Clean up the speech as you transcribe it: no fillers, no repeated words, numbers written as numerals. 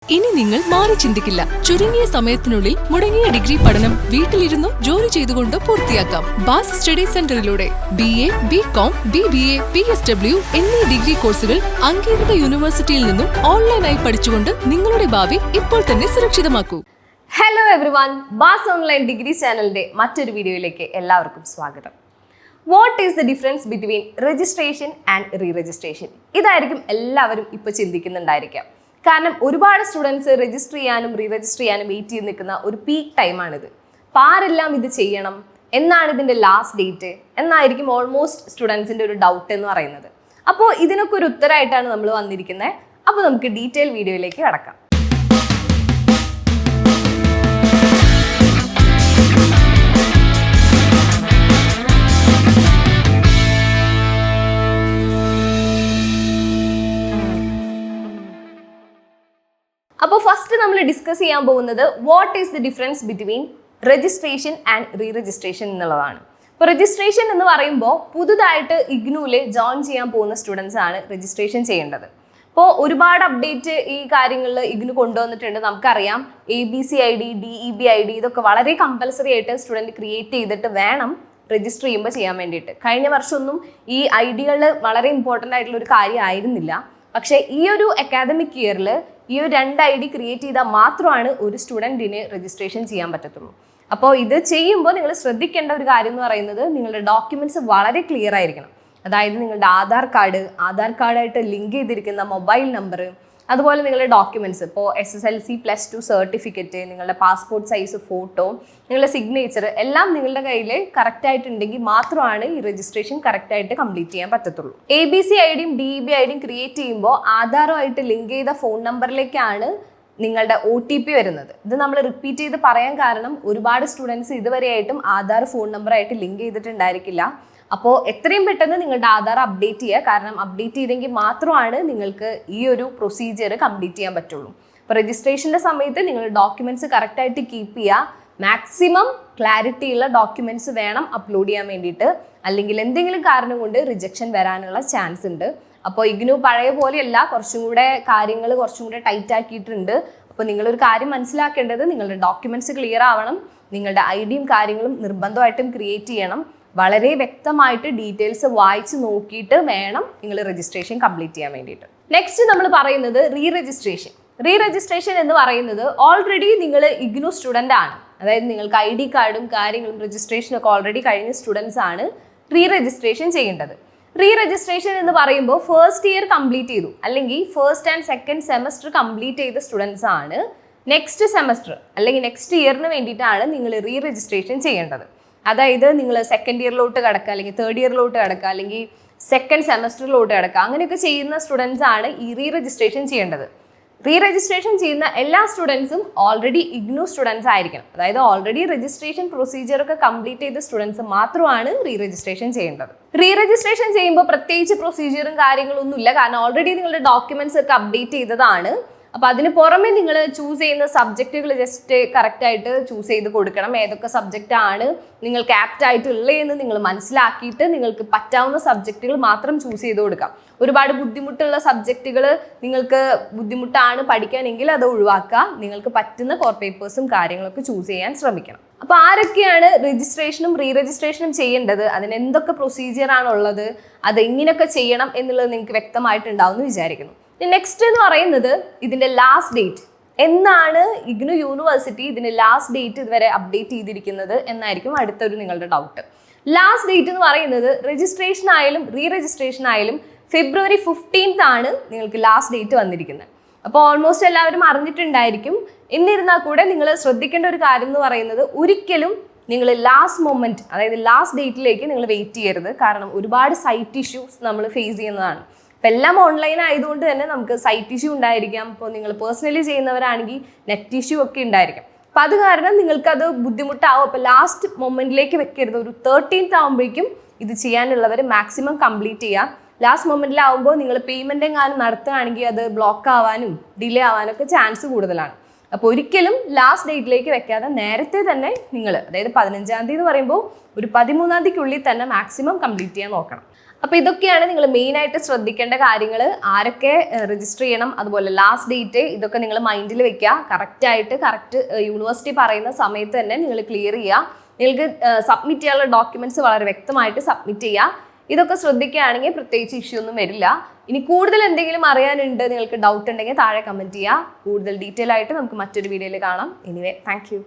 ഇനി നിങ്ങൾ മാറി ചിന്തിക്കില്ല. ചുരുങ്ങിയ സമയത്തിനുള്ളിൽ മുടങ്ങിയ ഡിഗ്രി പഠനം വീട്ടിലിരുന്നോ ജോലി ചെയ്തുകൊണ്ടോ പൂർത്തിയാക്കാം. Bass study സെന്ററിലൂടെ BA, BCom, BBA, PSW എന്നീ ഡിഗ്രി കോഴ്സുകൾ അംഗീകൃത യൂണിവേഴ്സിറ്റിയിൽ നിന്നും ഓൺലൈനായി പഠിച്ചുകൊണ്ട് നിങ്ങളുടെ ഭാവി ഇപ്പോൾ തന്നെ സുരക്ഷിതമാക്കൂ. Hello everyone, bass online degree ചാനലിന്റെ മറ്റൊരു വീഡിയോയിലേക്ക് എല്ലാവർക്കും സ്വാഗതം. What is the difference between registration and re registration? ഇതായിരിക്കും എല്ലാവരും ഇപ്പോൾ ചിന്തിക്കുന്നുണ്ടായിരിക്കാം. കാരണം ഒരുപാട് സ്റ്റുഡൻസ് രജിസ്റ്റർ ചെയ്യാനും റീ രജിസ്റ്റർ ചെയ്യാനും വെയിറ്റ് ചെയ്ത് നിൽക്കുന്ന ഒരു പീക്ക് ടൈമാണിത്. അപ്പോൾ ആരെല്ലാം ഇത് ചെയ്യണം, എന്നാണ് ഇതിൻ്റെ ലാസ്റ്റ് ഡേറ്റ് എന്നായിരിക്കും ഓൾമോസ്റ്റ് സ്റ്റുഡൻസിൻ്റെ ഒരു ഡൗട്ട് എന്ന് പറയുന്നത്. അപ്പോൾ ഇതിനൊക്കെ ഒരു ഉത്തരമായിട്ടാണ് നമ്മൾ വന്നിരിക്കുന്നത്. അപ്പോൾ നമുക്ക് ഡീറ്റെയിൽ വീഡിയോയിലേക്ക് കടക്കാം. അപ്പോൾ ഫസ്റ്റ് നമ്മൾ ഡിസ്കസ് ചെയ്യാൻ പോകുന്നത് what is the difference between registration and re registration എന്നുള്ളതാണ്. ഇപ്പോൾ രജിസ്ട്രേഷൻ എന്ന് പറയുമ്പോൾ പുതുതായിട്ട് ഇഗ്നൂവിൽ ജോയിൻ ചെയ്യാൻ പോകുന്ന സ്റ്റുഡൻസ് ആണ് രജിസ്ട്രേഷൻ ചെയ്യേണ്ടത്. ഇപ്പോൾ ഒരുപാട് അപ്ഡേറ്റ് ഈ കാര്യങ്ങളിൽ ഇഗ്നു കൊണ്ടുവന്നിട്ടുണ്ട്. നമുക്കറിയാം ABC ID, DEB ID ഇതൊക്കെ വളരെ കമ്പൽസറി ആയിട്ട് സ്റ്റുഡൻറ്റ് ക്രിയേറ്റ് ചെയ്തിട്ട് വേണം രജിസ്റ്റർ ചെയ്യുമ്പോൾ ചെയ്യാൻ വേണ്ടിയിട്ട്. കഴിഞ്ഞ വർഷമൊന്നും ഈ ഐഡികൾ വളരെ ഇമ്പോർട്ടൻ്റ് ആയിട്ടുള്ള ഒരു കാര്യമായിരുന്നില്ല. പക്ഷേ ഈ ഒരു അക്കാദമിക് ഇയറിൽ ഈ ഒരു 2 ID ക്രിയേറ്റ് ചെയ്താൽ മാത്രമാണ് ഒരു സ്റ്റുഡൻറ്റിന് രജിസ്ട്രേഷൻ ചെയ്യാൻ പറ്റത്തുള്ളൂ. അപ്പോൾ ഇത് ചെയ്യുമ്പോൾ നിങ്ങൾ ശ്രദ്ധിക്കേണ്ട ഒരു കാര്യം എന്ന് പറയുന്നത് നിങ്ങളുടെ ഡോക്യുമെൻറ്റ്സ് വളരെ ക്ലിയർ ആയിരിക്കണം. അതായത് നിങ്ങളുടെ ആധാർ കാർഡായിട്ട് ലിങ്ക് ചെയ്തിരിക്കുന്ന മൊബൈൽ നമ്പർ, അതുപോലെ നിങ്ങളുടെ ഡോക്യുമെൻറ്റ്സ് ഇപ്പോൾ SSLC +2 സർട്ടിഫിക്കറ്റ്, നിങ്ങളുടെ പാസ്പോർട്ട് സൈസ് ഫോട്ടോ, നിങ്ങളുടെ സിഗ്നേച്ചർ എല്ലാം നിങ്ങളുടെ കയ്യിൽ കറക്റ്റായിട്ടുണ്ടെങ്കിൽ മാത്രമാണ് ഈ രജിസ്ട്രേഷൻ കറക്റ്റായിട്ട് കംപ്ലീറ്റ് ചെയ്യാൻ പറ്റത്തുള്ളൂ. ABC IDയും DEB IDയും ക്രിയേറ്റ് ചെയ്യുമ്പോൾ ആധാറുമായിട്ട് ലിങ്ക് ചെയ്ത ഫോൺ നമ്പറിലേക്കാണ് നിങ്ങളുടെ OTP വരുന്നത്. ഇത് നമ്മൾ റിപ്പീറ്റ് ചെയ്ത് പറയാൻ കാരണം ഒരുപാട് സ്റ്റുഡൻസ് ഇതുവരെയായിട്ടും ആധാർ ഫോൺ നമ്പറായിട്ട് ലിങ്ക് ചെയ്തിട്ടുണ്ടായിരിക്കില്ല. അപ്പോൾ എത്രയും പെട്ടെന്ന് നിങ്ങളുടെ ആധാർ അപ്ഡേറ്റ് ചെയ്യുക. കാരണം അപ്ഡേറ്റ് ചെയ്തെങ്കിൽ മാത്രമാണ് നിങ്ങൾക്ക് ഈ ഒരു പ്രൊസീജിയർ കംപ്ലീറ്റ് ചെയ്യാൻ പറ്റുള്ളൂ. അപ്പോൾ രജിസ്ട്രേഷൻ്റെ സമയത്ത് നിങ്ങൾ ഡോക്യുമെൻറ്റ്സ് കറക്റ്റായിട്ട് കീപ്പ് ചെയ്യുക. മാക്സിമം ക്ലാരിറ്റി ഉള്ള ഡോക്യുമെൻറ്റ്സ് വേണം അപ്ലോഡ് ചെയ്യാൻ വേണ്ടിയിട്ട്. അല്ലെങ്കിൽ എന്തെങ്കിലും കാരണം കൊണ്ട് റിജക്ഷൻ വരാനുള്ള ചാൻസ് ഉണ്ട്. അപ്പോൾ ഇഗ്നു പഴയ പോലെയല്ല, കുറച്ചും കൂടെ കാര്യങ്ങൾ കുറച്ചും കൂടെ ടൈറ്റ് ആക്കിയിട്ടുണ്ട്. അപ്പോൾ നിങ്ങളൊരു കാര്യം മനസ്സിലാക്കേണ്ടത് നിങ്ങളുടെ ഡോക്യുമെൻറ്റ്സ് ക്ലിയർ ആവണം. നിങ്ങളുടെ IDയും കാര്യങ്ങളും നിർബന്ധമായിട്ടും ക്രിയേറ്റ് ചെയ്യണം. വളരെ വ്യക്തമായിട്ട് ഡീറ്റെയിൽസ് വായിച്ച് നോക്കിയിട്ട് വേണം നിങ്ങൾ രജിസ്ട്രേഷൻ കംപ്ലീറ്റ് ചെയ്യാൻ വേണ്ടിയിട്ട്. നെക്സ്റ്റ് നമ്മൾ പറയുന്നത് റീ രജിസ്ട്രേഷൻ എന്ന് പറയുന്നത് ഓൾറെഡി നിങ്ങൾ ഇഗ്നു സ്റ്റുഡൻ്റ് ആണ്. അതായത് നിങ്ങൾക്ക് ID കാർഡും കാര്യങ്ങളും രജിസ്ട്രേഷനൊക്കെ ഓൾറെഡി കഴിഞ്ഞ സ്റ്റുഡൻസ് ആണ് റീ രജിസ്ട്രേഷൻ ചെയ്യേണ്ടത്. റീ രജിസ്ട്രേഷൻ എന്ന് പറയുമ്പോൾ ഫസ്റ്റ് ഇയർ കംപ്ലീറ്റ് ചെയ്തു അല്ലെങ്കിൽ first and second semester complete ചെയ്ത സ്റ്റുഡൻസ് ആണ് നെക്സ്റ്റ് സെമസ്റ്റർ അല്ലെങ്കിൽ നെക്സ്റ്റ് ഇയറിന് വേണ്ടിയിട്ടാണ് നിങ്ങൾ റീ രജിസ്ട്രേഷൻ ചെയ്യേണ്ടത്. അതായത് നിങ്ങൾ സെക്കൻഡ് ഇയറിലോട്ട് കിടക്കുക, അല്ലെങ്കിൽ തേർഡ് ഇയറിലോട്ട് കിടക്കുക, അല്ലെങ്കിൽ സെക്കൻഡ് സെമസ്റ്ററിലോട്ട് കിടക്കുക, അങ്ങനെയൊക്കെ ചെയ്യുന്ന സ്റ്റുഡൻസ് ആണ് ഈ റീ രജിസ്ട്രേഷൻ ചെയ്യേണ്ടത്. റീ രജിസ്ട്രേഷൻ ചെയ്യുന്ന എല്ലാ സ്റ്റുഡൻസും ഓൾറെഡി ഇഗ്നു സ്റ്റുഡൻസ് ആയിരിക്കണം. അതായത് ഓൾറെഡി രജിസ്ട്രേഷൻ പ്രൊസീജിയറൊക്കെ കംപ്ലീറ്റ് ചെയ്ത സ്റ്റുഡൻസ് മാത്രമാണ് റീ രജിസ്ട്രേഷൻ ചെയ്യേണ്ടത്. റീ രജിസ്ട്രേഷൻ ചെയ്യുമ്പോൾ പ്രത്യേകിച്ച് പ്രൊസീജിയറും കാര്യങ്ങളൊന്നുമില്ല. കാരണം ഓൾറെഡി നിങ്ങളുടെ ഡോക്യുമെന്റ്സ് ഒക്കെ അപ്ഡേറ്റ് ചെയ്തതാണ്. അപ്പോൾ അതിന് പുറമെ നിങ്ങൾ ചൂസ് ചെയ്യുന്ന സബ്ജക്റ്റുകൾ ജസ്റ്റ് കറക്റ്റായിട്ട് ചൂസ് ചെയ്ത് കൊടുക്കണം. ഏതൊക്കെ സബ്ജക്റ്റ് ആണ് നിങ്ങൾക്ക് ആപ്റ്റ് ആയിട്ടുള്ളതെന്ന് നിങ്ങൾ മനസ്സിലാക്കിയിട്ട് നിങ്ങൾക്ക് പറ്റാവുന്ന സബ്ജക്റ്റുകൾ മാത്രം ചൂസ് ചെയ്ത് കൊടുക്കാം. ഒരുപാട് ബുദ്ധിമുട്ടുള്ള സബ്ജക്റ്റുകൾ നിങ്ങൾക്ക് ബുദ്ധിമുട്ടാണ് പഠിക്കാനെങ്കിൽ അത് ഒഴിവാക്കുക. നിങ്ങൾക്ക് പറ്റുന്ന കോർ പേപ്പേഴ്സും കാര്യങ്ങളൊക്കെ ചൂസ് ചെയ്യാൻ ശ്രമിക്കണം. അപ്പോൾ ആരൊക്കെയാണ് രജിസ്ട്രേഷനും റീ രജിസ്ട്രേഷനും ചെയ്യേണ്ടത്, അതിന് എന്തൊക്കെ പ്രൊസീജിയർ ആണുള്ളത്, അത് എങ്ങനെയൊക്കെ ചെയ്യണം എന്നുള്ളത് നിങ്ങൾക്ക് വ്യക്തമായിട്ടുണ്ടാവും എന്ന് വിചാരിക്കുന്നു. നെക്സ്റ്റ് എന്ന് പറയുന്നത് ഇതിൻ്റെ ലാസ്റ്റ് ഡേറ്റ് എന്നാണ് ഇഗ്നു യൂണിവേഴ്സിറ്റി ഇതിൻ്റെ ലാസ്റ്റ് ഡേറ്റ് ഇതുവരെ അപ്ഡേറ്റ് ചെയ്തിരിക്കുന്നത് എന്നായിരിക്കും അടുത്തൊരു നിങ്ങളുടെ ഡൗട്ട്. ലാസ്റ്റ് ഡേറ്റ് എന്ന് പറയുന്നത് രജിസ്ട്രേഷൻ ആയാലും റീ രജിസ്ട്രേഷൻ ആയാലും February 15th ആണ് നിങ്ങൾക്ക് ലാസ്റ്റ് ഡേറ്റ് വന്നിരിക്കുന്നത്. അപ്പോൾ ഓൾമോസ്റ്റ് എല്ലാവരും അറിഞ്ഞിട്ടുണ്ടായിരിക്കും. എന്നിരുന്നാൽ കൂടെ നിങ്ങൾ ശ്രദ്ധിക്കേണ്ട ഒരു കാര്യം എന്ന് പറയുന്നത് ഒരിക്കലും നിങ്ങൾ ലാസ്റ്റ് മൊമെൻറ്റ്, അതായത് ലാസ്റ്റ് ഡേറ്റിലേക്ക് നിങ്ങൾ വെയിറ്റ് ചെയ്യരുത്. കാരണം ഒരുപാട് സൈറ്റ് ഇഷ്യൂസ് നമ്മൾ ഫേസ് ചെയ്യുന്നതാണ്. ഇപ്പം എല്ലാം ഓൺലൈൻ ആയതുകൊണ്ട് തന്നെ നമുക്ക് സൈറ്റ് ഇഷ്യൂ ഉണ്ടായിരിക്കാം. ഇപ്പോൾ നിങ്ങൾ പേഴ്സണലി ചെയ്യുന്നവരാണെങ്കിൽ നെറ്റ് ഇഷ്യൂ ഒക്കെ ഉണ്ടായിരിക്കും. അപ്പോൾ അത് കാരണം നിങ്ങൾക്കത് ബുദ്ധിമുട്ടാവും. അപ്പോൾ ലാസ്റ്റ് മൊമെൻറ്റിലേക്ക് വെക്കരുത്. ഒരു 13th ആകുമ്പോഴേക്കും ഇത് ചെയ്യാനുള്ളവർ മാക്സിമം കംപ്ലീറ്റ് ചെയ്യുക. ലാസ്റ്റ് മൊമെൻറ്റിലാവുമ്പോൾ നിങ്ങൾ പേയ്മെൻ്റ് എങ്ങാനും നടത്തുകയാണെങ്കിൽ അത് ബ്ലോക്ക് ആവാനും ഡിലേ ആവാനും ഒക്കെ ചാൻസ് കൂടുതലാണ്. അപ്പോൾ ഒരിക്കലും ലാസ്റ്റ് ഡേറ്റിലേക്ക് വെക്കാതെ നേരത്തെ തന്നെ നിങ്ങൾ, അതായത് 15ാം തീയതി എന്ന് പറയുമ്പോൾ ഒരു 13ാം തീയതിക്കുള്ളിൽ തന്നെ മാക്സിമം കംപ്ലീറ്റ് ചെയ്യാൻ നോക്കണം. അപ്പോൾ ഇതൊക്കെയാണ് നിങ്ങൾ മെയിനായിട്ട് ശ്രദ്ധിക്കേണ്ട കാര്യങ്ങൾ. ആരൊക്കെ രജിസ്റ്റർ ചെയ്യണം, അതുപോലെ ലാസ്റ്റ് ഡേറ്റ്, ഇതൊക്കെ നിങ്ങൾ മൈൻഡിൽ വെക്കുക. കറക്റ്റ് യൂണിവേഴ്സിറ്റി പറയുന്ന സമയത്ത് തന്നെ നിങ്ങൾ ക്ലിയർ ചെയ്യുക. നിങ്ങൾക്ക് സബ്മിറ്റ് ചെയ്യാനുള്ള ഡോക്യുമെന്റ്സ് വളരെ വ്യക്തമായിട്ട് സബ്മിറ്റ് ചെയ്യുക. ഇതൊക്കെ ശ്രദ്ധിക്കുകയാണെങ്കിൽ പ്രത്യേകിച്ച് ഇഷ്യൂ ഒന്നും വരില്ല. ഇനി കൂടുതൽ എന്തെങ്കിലും അറിയാനുണ്ട്, നിങ്ങൾക്ക് ഡൗട്ട് ഉണ്ടെങ്കിൽ താഴെ കമൻറ്റ് ചെയ്യുക. കൂടുതൽ ഡീറ്റെയിൽ ആയിട്ട് നമുക്ക് മറ്റൊരു വീഡിയോയിൽ കാണാം. Anyway, thank you.